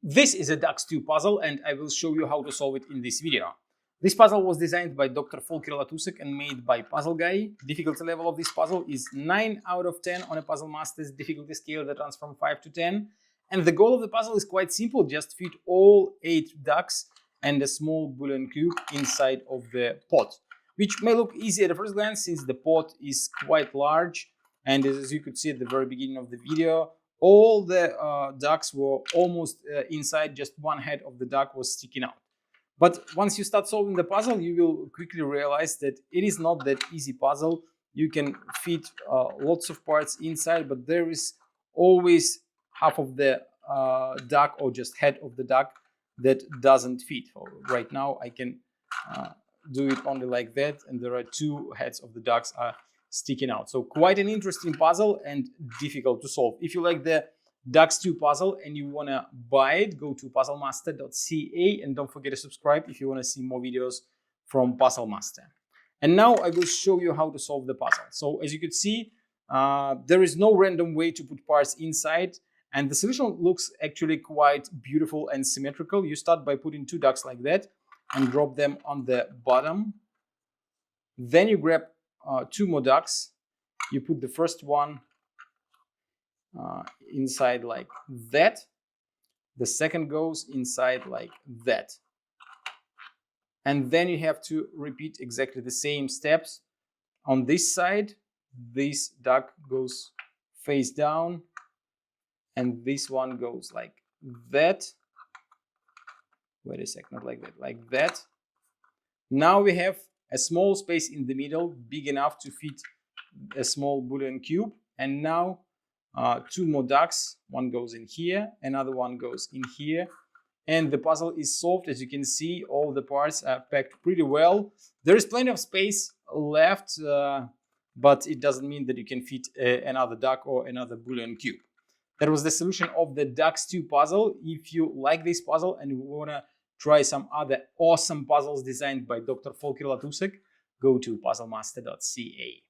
This is a duck stew puzzle and I will show you how to solve it in this video. This puzzle was designed by Dr. Volker Latusek and made by Puzzle Guy. Difficulty level of this puzzle is 9 out of 10 on a Puzzle Master's difficulty scale that runs from 5 to 10. And the goal of the puzzle is quite simple, just fit all 8 ducks and a small bouillon cube inside of the pot, which may look easy at a first glance since the pot is quite large. And as you could see at the very beginning of the video, all the ducks were almost inside, just one head of the duck was sticking out. But once you start solving the puzzle, you will quickly realize that it is not that easy puzzle. You can fit lots of parts inside, but there is always half of the duck or just head of the duck that doesn't fit. Right now I can do it only like that, and there are 2 heads of the ducks are sticking out. So quite an interesting puzzle and difficult to solve. If you like the duck stew puzzle and you want to buy it, go to puzzlemaster.ca and don't forget to subscribe if you want to see more videos from Puzzle Master. And now I will show you how to solve the puzzle. So as you can see, there is no random way to put parts inside, and the solution looks actually quite beautiful and symmetrical. You start by putting 2 ducks like that and drop them on the bottom. Then you grab 2 more ducks. You put the first one inside like that. The second goes inside like that. And then you have to repeat exactly the same steps. On this side, this duck goes face down, and this one goes like that. Wait a second, not like that, like that. Now we have a small space in the middle, big enough to fit a small bouillon cube. And now 2 more ducks. One goes in here, another one goes in here. And the puzzle is solved. As you can see, all the parts are packed pretty well. There is plenty of space left, but it doesn't mean that you can fit another duck or another bouillon cube. That was the solution of the duck stew puzzle. If you like this puzzle and you want to try some other awesome puzzles designed by Dr. Volker Latusek, go to puzzlemaster.ca.